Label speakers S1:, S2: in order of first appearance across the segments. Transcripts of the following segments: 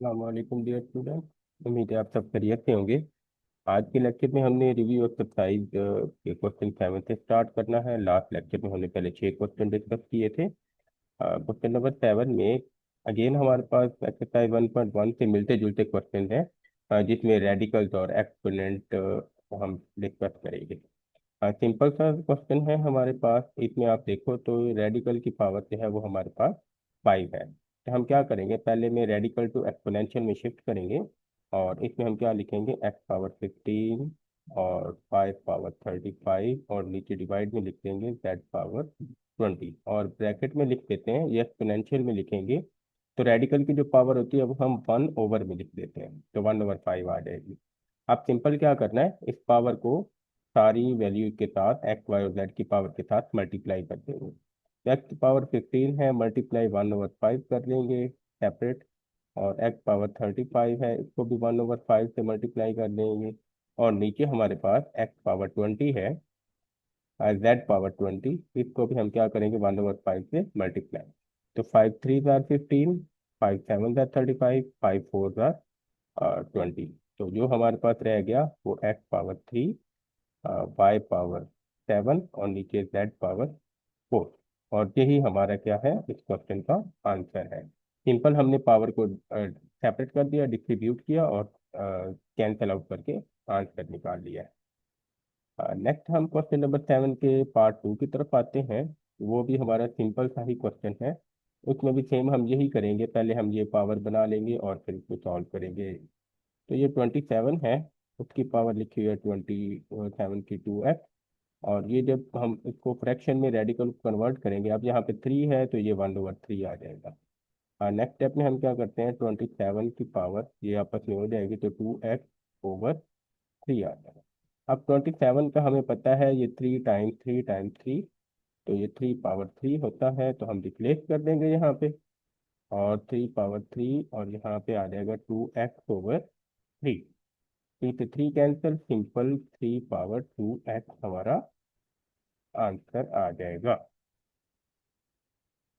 S1: वालेकुम dear student. उम्मीद है आप सब खैरियत से होंगे। आज के लेक्चर में हमने रिव्यू एक्सरसाइज के क्वेश्चन 7 से स्टार्ट करना है। लास्ट लेक्चर में हमने पहले 6 क्वेश्चन डिस्कस किए थे। क्वेश्चन नंबर 7 में अगेन हमारे पास एक्सरसाइज 1.1 से मिलते जुलते क्वेश्चन हैं, जिसमें रेडिकल्स और एक्सपोनेंट को हम डिस्कस करेंगे। सिंपल सा क्वेश्चन है हमारे पास। इसमें आप देखो तो रेडिकल की पावर जो है वो हमारे पास 5 है। तो हम क्या करेंगे, पहले में रेडिकल टू एक्सपोनेंशियल में शिफ्ट करेंगे और इसमें हम क्या लिखेंगे, एक्स पावर 15 और 5 पावर 35 और नीचे डिवाइड में लिख देंगे जेड पावर 20 और ब्रैकेट में लिख देते हैं, ये एक्सपोनेंशियल में लिखेंगे तो रेडिकल की जो पावर होती है वो हम 1 ओवर में लिख देते हैं, तो 1/5 आ जाएगी। आप सिंपल क्या करना है, इस पावर को सारी वैल्यू के साथ एक्स वाई और जेड की पावर के साथ मल्टीप्लाई कर देंगे। एक्स की पावर 15 है, मल्टीप्लाई 1/5 कर लेंगे सेपरेट। और एक्स पावर 35 है, इसको भी 1/5 से मल्टीप्लाई कर देंगे। और नीचे हमारे पास एक्स पावर 20 है, जेड पावर 20, इसको भी हम क्या करेंगे 1/5 से मल्टीप्लाई। तो 5 3 जार 15, 5 7 जार 35, 5 4 जार 20। तो जो हमारे पास रह गया वो एक्स पावर 3, वाई पावर 7 और नीचे जेड पावर 4। और यही हमारा क्या है, इस क्वेश्चन का आंसर है। सिंपल हमने पावर को सेपरेट कर दिया, डिस्ट्रीब्यूट किया और कैंसल आउट करके आंसर निकाल लिया है। नेक्स्ट हम क्वेश्चन नंबर 7 के पार्ट 2 की तरफ आते हैं। वो भी हमारा सिंपल सा ही क्वेश्चन है। उसमें भी सेम हम यही करेंगे, पहले हम ये पावर बना लेंगे और फिर इसको सॉल्व करेंगे। तो ये 27 है, उसकी पावर लिखी हुई है 27 की 2x। और ये जब हम इसको फ्रैक्शन में रेडिकल कन्वर्ट करेंगे, अब यहाँ पे 3 है तो ये 1/3 आ जाएगा। नेक्स्ट स्टेप में हम क्या करते हैं, 27 की पावर ये आपस में हो जाएगी तो 2x/3 आ जाएगा। अब 27 का हमें पता है ये 3 टाइम्स 3 टाइम्स 3, तो ये 3 पावर 3 होता है, तो हम रिप्लेस कर देंगे यहाँ पे। और 3 पावर 3 और यहाँ पे आ जाएगा 2x/3। 3 से 3 कैंसिल, सिंपल 3 पावर 2x हमारा आंसर आ जाएगा।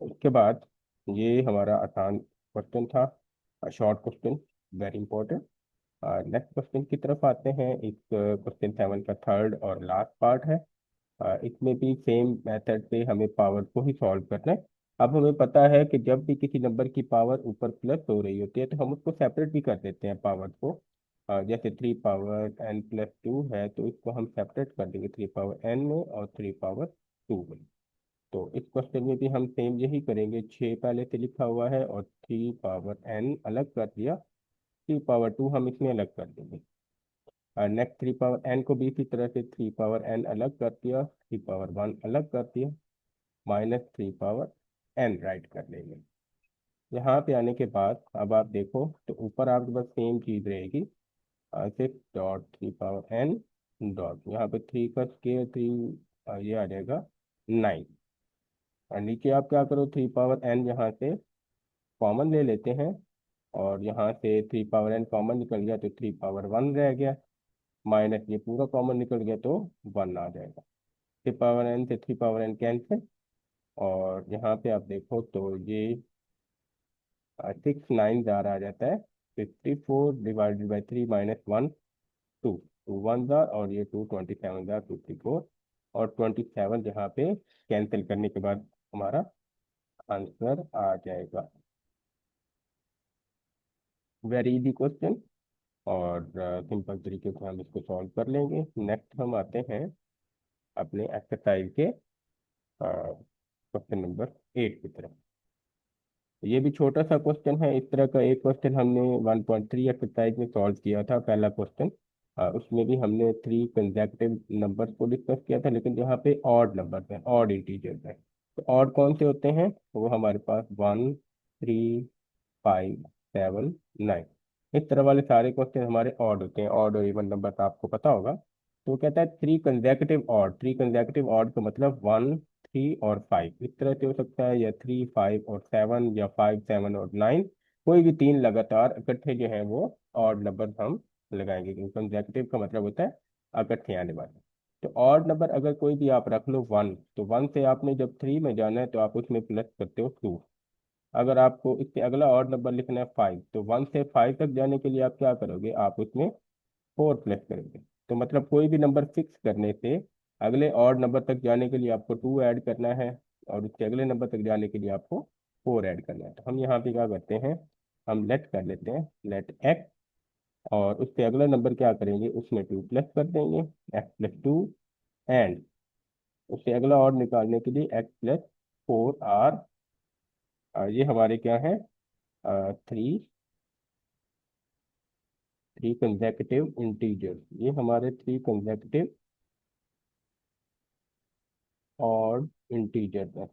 S1: उसके बाद ये हमारा आसान क्वेश्चन था, short question, very important. Next question की तरफ आते हैं। इस क्वेश्चन 7 का थर्ड और लास्ट पार्ट है। इसमें भी सेम मेथड से हमें पावर को ही सॉल्व करना है। अब हमें पता है कि जब भी किसी नंबर की पावर ऊपर प्लस हो रही होती है तो हम उसको सेपरेट भी कर देते हैं पावर को। जैसे 3 पावर n+2 है तो इसको हम सेपरेट कर देंगे 3 पावर n में और 3 पावर 2 में। तो इस क्वेश्चन में भी हम सेम यही करेंगे, 6 पहले से लिखा हुआ है और 3 पावर n अलग कर दिया, 3 पावर 2 हम इसमें अलग कर देंगे। और नेक्स्ट 3 पावर n को भी इसी तरह से 3 पावर n अलग कर दिया, 3 पावर 1 अलग कर दिया, -3 पावर n राइट कर लेंगे। यहाँ पे आने के बाद अब आप देखो तो ऊपर आपके पास सेम चीज रहेगी, 6 डॉट 3 पावर n डॉट यहाँ पे 3 का स्केयर 3, ये आ जाएगा 9। और नीचे आप क्या करो, 3 पावर n यहाँ से कॉमन ले लेते हैं और यहाँ से 3 पावर n कॉमन निकल गया तो 3 पावर 1 रह गया, माइनस ये पूरा कॉमन निकल गया तो 1 आ जाएगा। 3 पावर n से 3 पावर n कैंसिल। और यहाँ पे आप देखो तो ये 6 9 जार आ जाता है, 54/3 -1 2, 2 1 जार और ये 2 27 जार 54 और 27 यहाँ पे कैंसिल करने के बाद हमारा आंसर आ जाएगा। वेरी इजी क्वेश्चन और सिंपल तरीके से हम इसको सॉल्व कर लेंगे। नेक्स्ट हम आते हैं अपने एक्सरसाइज के क्वेश्चन नंबर 8 की तरफ। ये भी छोटा सा क्वेश्चन है, इस तरह का एक क्वेश्चन हमने 1.3 एक्सरसाइज में सॉल्व किया था, पहला क्वेश्चन। उसमें भी हमने 3 कंसेक्यूटिव नंबर्स को डिस्कस किया था, लेकिन यहाँ पे ऑड नंबर है, ऑड इंटीजर्स है। तो ऑड कौन से होते हैं, वो हमारे पास 1 3 5 7 9। इस तरह वाले सारे क्वेश्चन हमारे ऑड होते हैं, ऑड और इवन नंबर का आपको पता होगा। तो वो कहता है 3 कंसेक्यूटिव ऑड का मतलब 1 3 और 5 इस तरह से हो सकता है, या 3 5 और 7 या 5 7 और 9। कोई भी 3 लगातार इकट्ठे जो है वो ऑड नंबर हम लगाएंगे, क्योंकि कंसेक्यूटिव का मतलब होता है इकट्ठे आने वाले। तो ऑड नंबर अगर कोई भी आप रख लो 1, तो 1 से आपने जब 3 में जाना है तो आप उसमें प्लस करते हो 2। अगर आपको इससे अगला और नंबर लिखना है 5, तो 1 से 5 तक जाने के लिए आप क्या करोगे, आप उसमें 4 प्लस करोगे। तो मतलब कोई भी नंबर फिक्स करने से अगले और नंबर तक जाने के लिए आपको 2 ऐड करना है, और उसके अगले नंबर तक जाने के लिए आपको 4 ऐड करना है। तो हम यहाँ पे क्या करते हैं, हम लेट कर लेते हैं, लेट एक्स, और उससे अगला नंबर क्या करेंगे, उसमें 2 प्लस कर देंगे, x+2, एंड उससे अगला और निकालने के लिए x+4 r, ये हमारे क्या है, थ्री थ्री कंसेक्यूटिव इंटीजर, ये हमारे 3 कंसेक्यूटिव और इंटीजर है।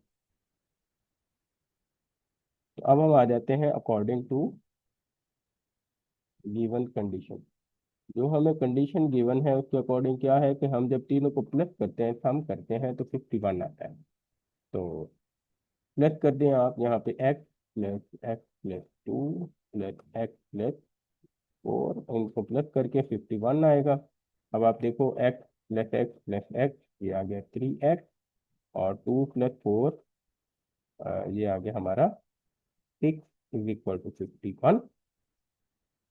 S1: तो अब हम आ जाते हैं अकॉर्डिंग टू गिवन कंडीशन। जो हमें कंडीशन गिवन है उसके अकॉर्डिंग क्या है कि हम जब तीनों को प्लस करते हैं, सम करते हैं, तो 51 आता है। तो प्लस कर दें आप यहाँ पे x+2 प्लस x+4, इनको प्लस करके 51 आएगा। अब आप देखो x+x+x, ये आ गया 3x, और 2+4, ये आ गया हमारा 6 = 51।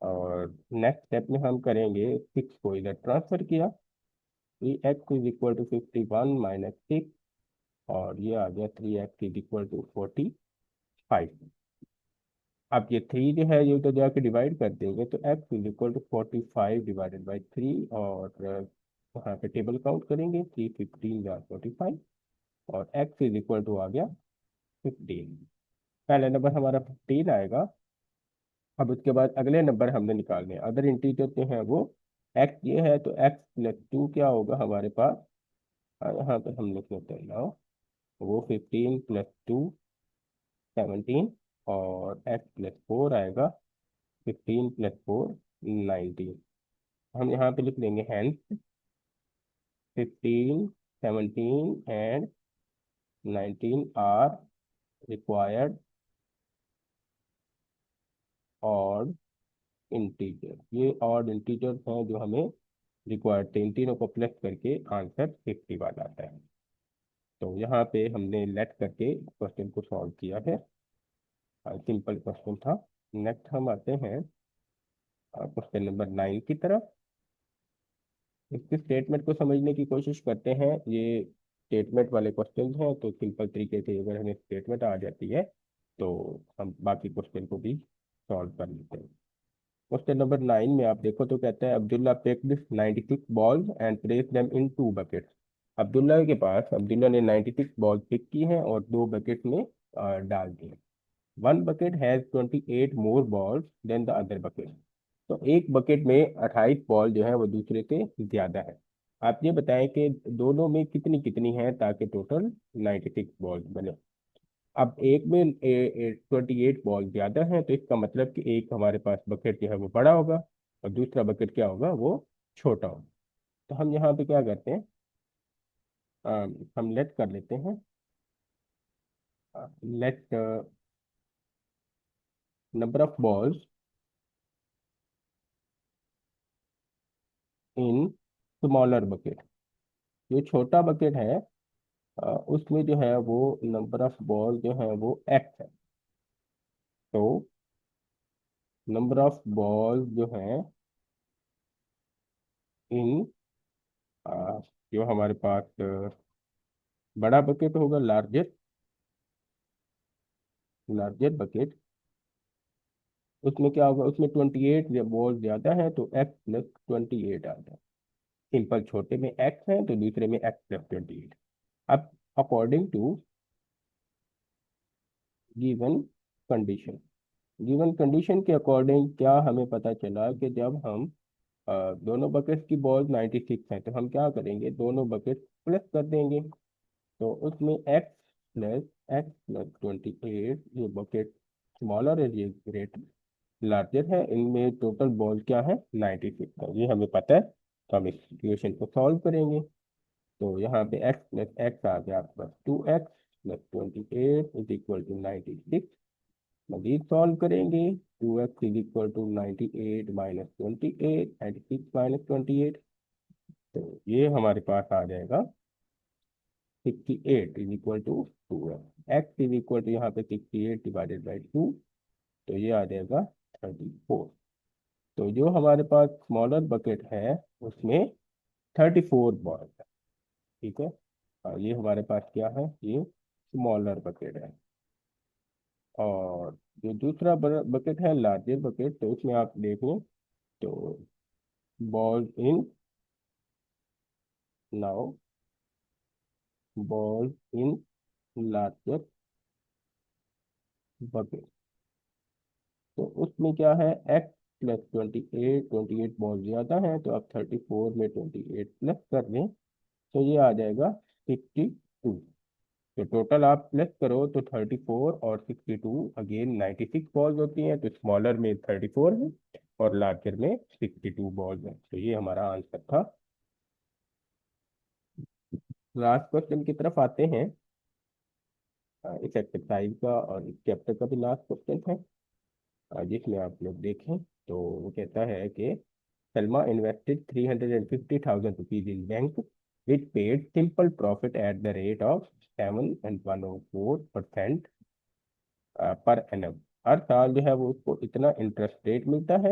S1: और नेक्स्ट स्टेप में हम करेंगे, 6 को इधर ट्रांसफर किया, 3x = 51 - 6, और ये आ गया 3x = 45। अब ये 3 जो है ये तो जाके डिवाइड कर देंगे, तो x = 45 ÷ 3, और वहाँ पे टेबल काउंट करेंगे, 3 15 × 45, और x आ गया 15। पहला नंबर हमारा 15 आएगा। अब उसके बाद अगले नंबर हमने निकालने हैं, अदर इंटीजर जो है वो x ये है, तो x+2 क्या होगा हमारे पास, यहाँ पे हम लिख लेते हैं now, वो 15 + 2 17, और x+4 आएगा 15 + 4 19। हम यहाँ पे लिख लेंगे hence 15 17 and 19 are required odd integer. ये ऑड इंटीजर हैं जो हमें रिक्वायर्ड थे, इन तीनों को प्लस करके आंसर 51 आता है। तो यहाँ पे हमने लेट करके क्वेश्चन को सॉल्व किया है, सिंपल क्वेश्चन था। नेक्स्ट हम आते हैं क्वेश्चन नंबर 9 की तरफ। इसके स्टेटमेंट को समझने की कोशिश करते हैं। ये स्टेटमेंट वाले क्वेश्चन हैं, तो सिंपल तरीके से अगर हमें स्टेटमेंट आ जाती है तो हम बाकी क्वेश्चन को भी सॉल्व कर लेते हैं। क्वेश्चन नंबर 9 में आप देखो तो कहता है, Abdullah picked 96 balls and placed them in 2 buckets। Abdullah ने 96 बॉल पिक की हैं और 2 बकेट में डाल दी। One bucket has 28 more balls than the other bucket. तो एक बकेट में 28 बॉल जो है वो दूसरे से ज्यादा है। आप ये बताएं कि दोनों में कितनी कितनी है, ताकि टोटल 96 बॉल बने। अब एक में 28 बॉल ज्यादा है, तो इसका मतलब कि एक हमारे पास बकेट जो है वो बड़ा होगा, और दूसरा बकेट क्या होगा, वो छोटा होगा। तो हम यहाँ पे क्या करते हैं, हम लेट कर लेते हैं, let number of balls in smaller bucket. जो छोटा बकेट है उसमें जो है वो नंबर ऑफ बॉल जो है वो एक्स है। तो नंबर ऑफ बॉल जो है इन जो हमारे पास बड़ा बकेट होगा, लार्जेस्ट लार्जेस्ट बकेट, उसमें क्या होगा, उसमें 28 बॉल ज्यादा है, तो x + 28 आता है। सिंपल, छोटे में x है तो दूसरे में x + 28। अब according to given condition, given condition के अकॉर्डिंग क्या हमें पता चला कि जब हम दोनों बकेट्स की बॉल 96 है, तो हम क्या करेंगे, दोनों बकेट प्लस कर देंगे। तो उसमें x + 28, ये बकेट स्मॉलर है, ये ग्रेटर लार्जर है, इनमें टोटल बॉल क्या है, 96 है, ये हमें पता है। तो हम इस इक्वेशन को सॉल्व करेंगे। तो यहाँ पे x + x आ गया आपके पास 2x + 28 = 96। मजीद सॉल्व करेंगे, 2x = 98 - 28 एंड 6 - 28, तो ये हमारे पास आ जाएगा 68 = 2x। X is equal to यहाँ पे 68/2, तो ये आ जाएगा 34। तो जो हमारे पास स्मॉलर बकेट है उसमें 34 बॉल है। ठीक है, और ये हमारे पास क्या है, ये स्मॉलर बकेट है। और जो दूसरा बकेट है लार्जर बकेट, तो उसमें आप देख लें तो ball in, now ball in larger bucket, तो उसमें क्या है, एक्स प्लस 28, 28 बहुत ज़्यादा है तो आप 34 में 28 प्लस कर दें तो ये आ जाएगा 62। तो टोटल आप प्लस करो तो 34 और 62 अगेन 96 बॉल्स होती हैं, तो स्मॉलर में 34 है और लार्जर में 62 बॉल्स है। तो ये हमारा आंसर था। लास्ट क्वेश्चन की तरफ आते हैं। इस एक्सरसाइज का और इस चैप्टर का भी लास्ट क्वेश्चन है, जिसमें आप लोग देखें तो वो कहता है कि Selma invested 350,000 rupees in bank, which paid simple profit at the rate of 7.104% per annum. हर साल जो है वो उसको इतना इंटरेस्ट रेट मिलता है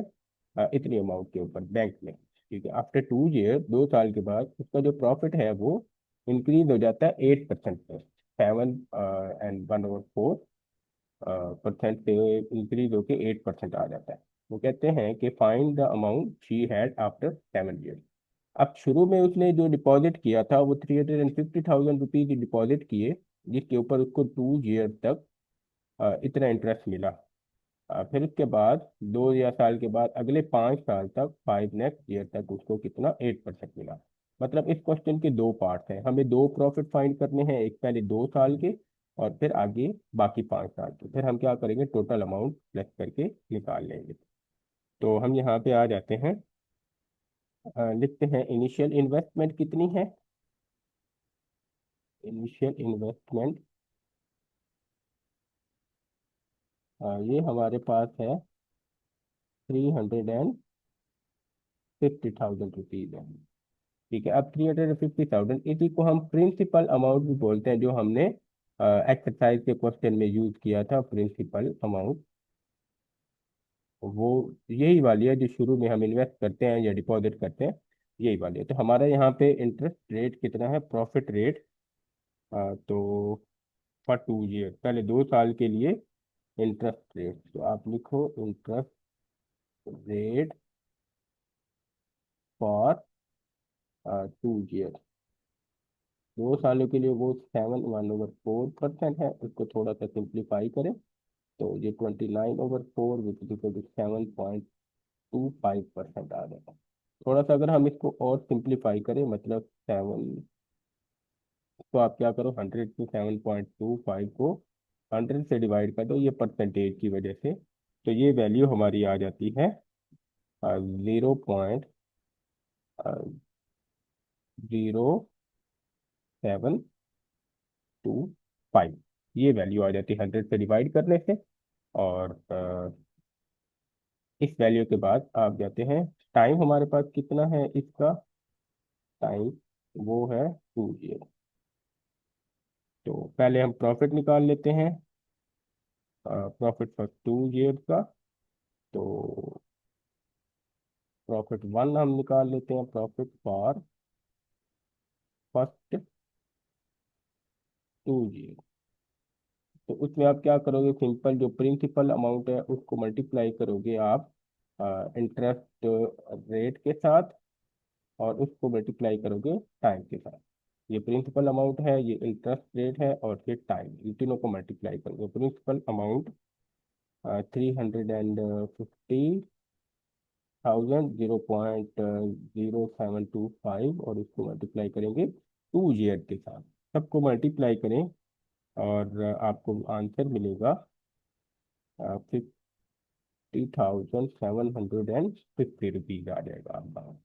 S1: इतनी अमाउंट के ऊपर बैंक में। ठीक है, आफ्टर 2 ईयर, 2 साल के बाद उसका जो प्रॉफिट है वो इंक्रीज हो जाता है 8% पर, 7.104% से इंक्रीज होके 8% आ जाता है। वो कहते हैं कि find the amount she had after 7 year. अब शुरू में उसने जो डिपॉजिट किया था वो 350,000 रुपीज डिपॉजिट किए, जिसके ऊपर उसको 2 ईयर तक इतना इंटरेस्ट मिला। फिर उसके बाद 2 या साल के बाद अगले 5 साल तक, 5 नेक्स्ट ईयर तक उसको कितना, 8% मिला। मतलब इस क्वेश्चन के दो पार्ट हैं, हमें दो प्रॉफिट फाइंड करने हैं, एक पहले 2 साल के और फिर आगे बाकी 5 साल के। फिर हम क्या करेंगे, टोटल अमाउंट प्लस करके निकाल लेंगे। तो हम यहाँ पे आ जाते हैं, लिखते हैं इनिशियल इन्वेस्टमेंट कितनी है। इनिशियल इन्वेस्टमेंट ये हमारे पास है 350,000 रुपीज है। ठीक है, अब 350,000 इसी को हम प्रिंसिपल अमाउंट भी बोलते हैं, जो हमने एक्सरसाइज के क्वेश्चन में यूज किया था। प्रिंसिपल अमाउंट वो यही वाली है जो शुरू में हम इन्वेस्ट करते हैं या डिपॉजिट करते हैं, यही वाली है। तो हमारा यहाँ पे इंटरेस्ट रेट कितना है, प्रॉफिट रेट, तो फॉर 2 ईयर, पहले 2 साल के लिए इंटरेस्ट रेट, तो आप लिखो इंटरेस्ट रेट फॉर 2 ईयर। 2 सालों के लिए वो 7/1/4% है, उसको थोड़ा सा सिंप्लीफाई करें तो ये 29/4 विच इज इक्वल टू 7.25% आ जाएगा। थोड़ा सा अगर हम इसको और सिंप्लीफाई करें, मतलब 7, तो आप क्या करो, 100 से 7.25 को 100 से डिवाइड कर दो, ये परसेंटेज की वजह से, तो ये वैल्यू हमारी आ जाती है 0.0725। ये वैल्यू आ जाती है 100 से डिवाइड करने से। और इस वैल्यू के बाद आप जाते हैं, टाइम हमारे पास कितना है इसका, टाइम वो है 2 ईयर। तो पहले हम प्रॉफिट निकाल लेते हैं, प्रॉफिट फॉर 2 ईयर का। तो प्रॉफिट वन हम निकाल लेते हैं, प्रॉफिट फॉर फर्स्ट 2 ईयर। तो उसमें आप क्या करोगे, सिंपल जो प्रिंसिपल अमाउंट है उसको मल्टीप्लाई करोगे आप इंटरेस्ट रेट के साथ, और उसको मल्टीप्लाई करोगे टाइम के साथ। ये प्रिंसिपल अमाउंट है, ये इंटरेस्ट रेट है, और फिर टाइम, इन तीनों को मल्टीप्लाई करोगे। प्रिंसिपल अमाउंट 350,000, 0.0725, और उसको मल्टीप्लाई करेंगे 2 ईयर के साथ। सबको मल्टीप्लाई करें और आपको आंसर मिलेगा 50,750 रुपीज आ जाएगा आपका।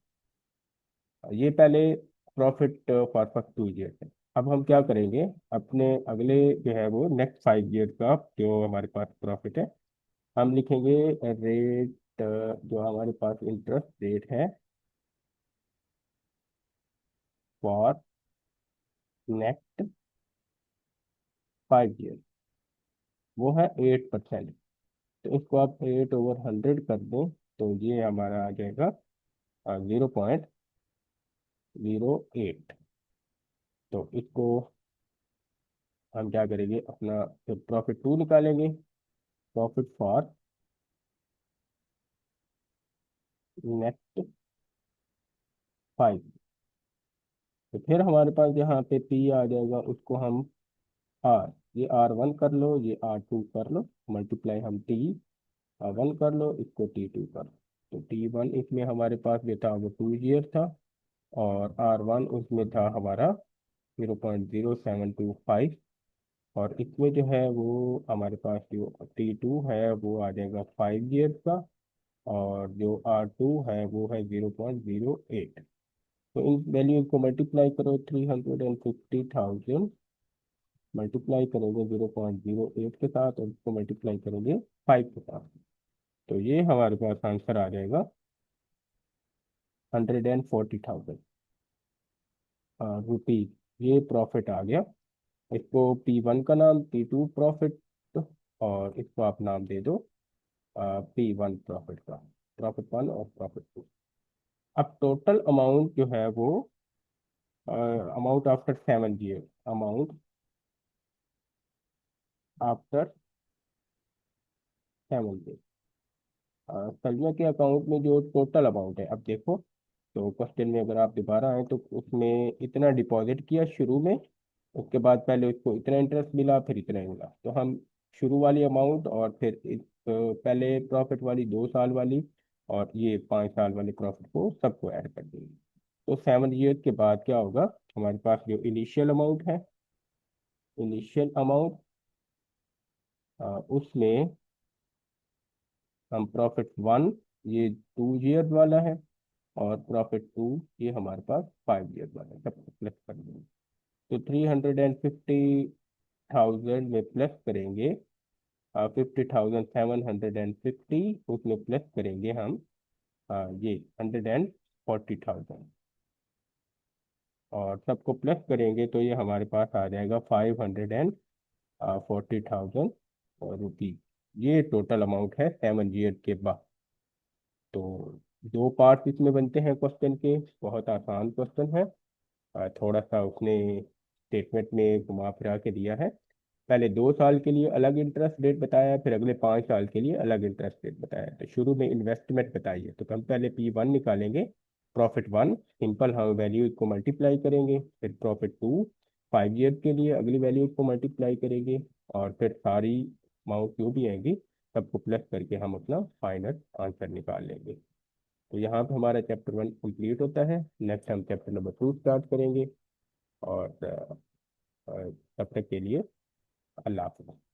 S1: ये पहले प्रॉफिट फॉर फर्स्ट 2 ईयर है। अब हम क्या करेंगे, अपने अगले जो है वो नेक्स्ट 5 ईयर का जो हमारे पास प्रॉफिट है, हम लिखेंगे रेट, जो हमारे पास इंटरेस्ट रेट है फॉर नेक्स्ट 5 ईयर, वो है 8%। तो इसको आप 8/100 कर दें तो ये हमारा आ जाएगा 0.08। तो इसको हम क्या करेंगे, अपना प्रॉफिट टू निकालेंगे, प्रॉफिट फॉर नेक्स्ट 5। तो फिर हमारे पास यहाँ पे पी आ जाएगा, उसको हम आर, ये R1 कर लो, ये R2 कर लो, मल्टीप्लाई हम T1 कर लो, इसको T2 कर लो। तो T1 इसमें हमारे पास जो था वो 2 ईयर था, और R1 उसमें था हमारा 0.0725, और इसमें जो है वो हमारे पास जो T2 है वो आ जाएगा 5 ईयर का, और जो R2 है वो है 0.08। तो इन वैल्यूज को मल्टीप्लाई करो, 350,000 मल्टीप्लाई करेंगे 0.08 के साथ, और इसको मल्टीप्लाई करेंगे 5 के साथ। तो ये हमारे पास आंसर आ जाएगा 140,000 रुपीज। ये प्रॉफिट आ गया। इसको P1 का नाम, P2 प्रॉफिट, और इसको आप नाम दे दो P1 प्रॉफिट का, प्रॉफिट 1 और प्रॉफिट 2। अब टोटल अमाउंट जो है वो amount after 7 year, amount after 7 year, Sanjana के अकाउंट में जो टोटल अमाउंट है। अब देखो, तो क्वेश्चन में अगर आप दोबारा आए तो उसमें इतना डिपॉजिट किया शुरू में, उसके बाद पहले उसको इतना इंटरेस्ट मिला, फिर इतना ही मिला। तो हम शुरू वाली अमाउंट और फिर पहले प्रॉफिट वाली 2 साल वाली और ये 5 साल वाले प्रॉफिट को सबको ऐड कर देंगे। तो 7 ईयर के बाद क्या होगा, हमारे पास जो इनिशियल अमाउंट है, इनिशियल अमाउंट उसमें हम प्रॉफिट 1, ये 2 ईयर वाला है, और प्रॉफिट 2 ये हमारे पास 5 ईयर वाला है, सबको प्लस कर देंगे। तो 350,000 में प्लस करेंगे 50,750, उसमें प्लस करेंगे हम ये 140,000, और सबको प्लस करेंगे तो ये हमारे पास आ जाएगा 540,000 रुपीज। ये टोटल अमाउंट है 7 ईयर के बाद। तो दो पार्ट इसमें बनते हैं क्वेश्चन के, बहुत आसान क्वेश्चन है। थोड़ा सा उसने स्टेटमेंट में घुमा फिरा के दिया है। पहले 2 साल के लिए अलग इंटरेस्ट रेट बताया, फिर अगले 5 साल के लिए अलग इंटरेस्ट रेट बताया। तो शुरू में इन्वेस्टमेंट बताइए, तो हम पहले P1 निकालेंगे, प्रॉफिट 1, सिंपल हम वैल्यू को मल्टीप्लाई करेंगे, फिर प्रॉफिट 2 5 ईयर के लिए अगली वैल्यू को मल्टीप्लाई करेंगे, और फिर सारी अमाउंट जो भी आएंगी सबको प्लस करके हम अपना फाइनल आंसर निकाल लेंगे। तो यहाँ पे हमारा चैप्टर 1 कंप्लीट होता है। नेक्स्ट हम चैप्टर नंबर 2 स्टार्ट करेंगे, और तब तक के लिए अल्लाह हाफ़िज़।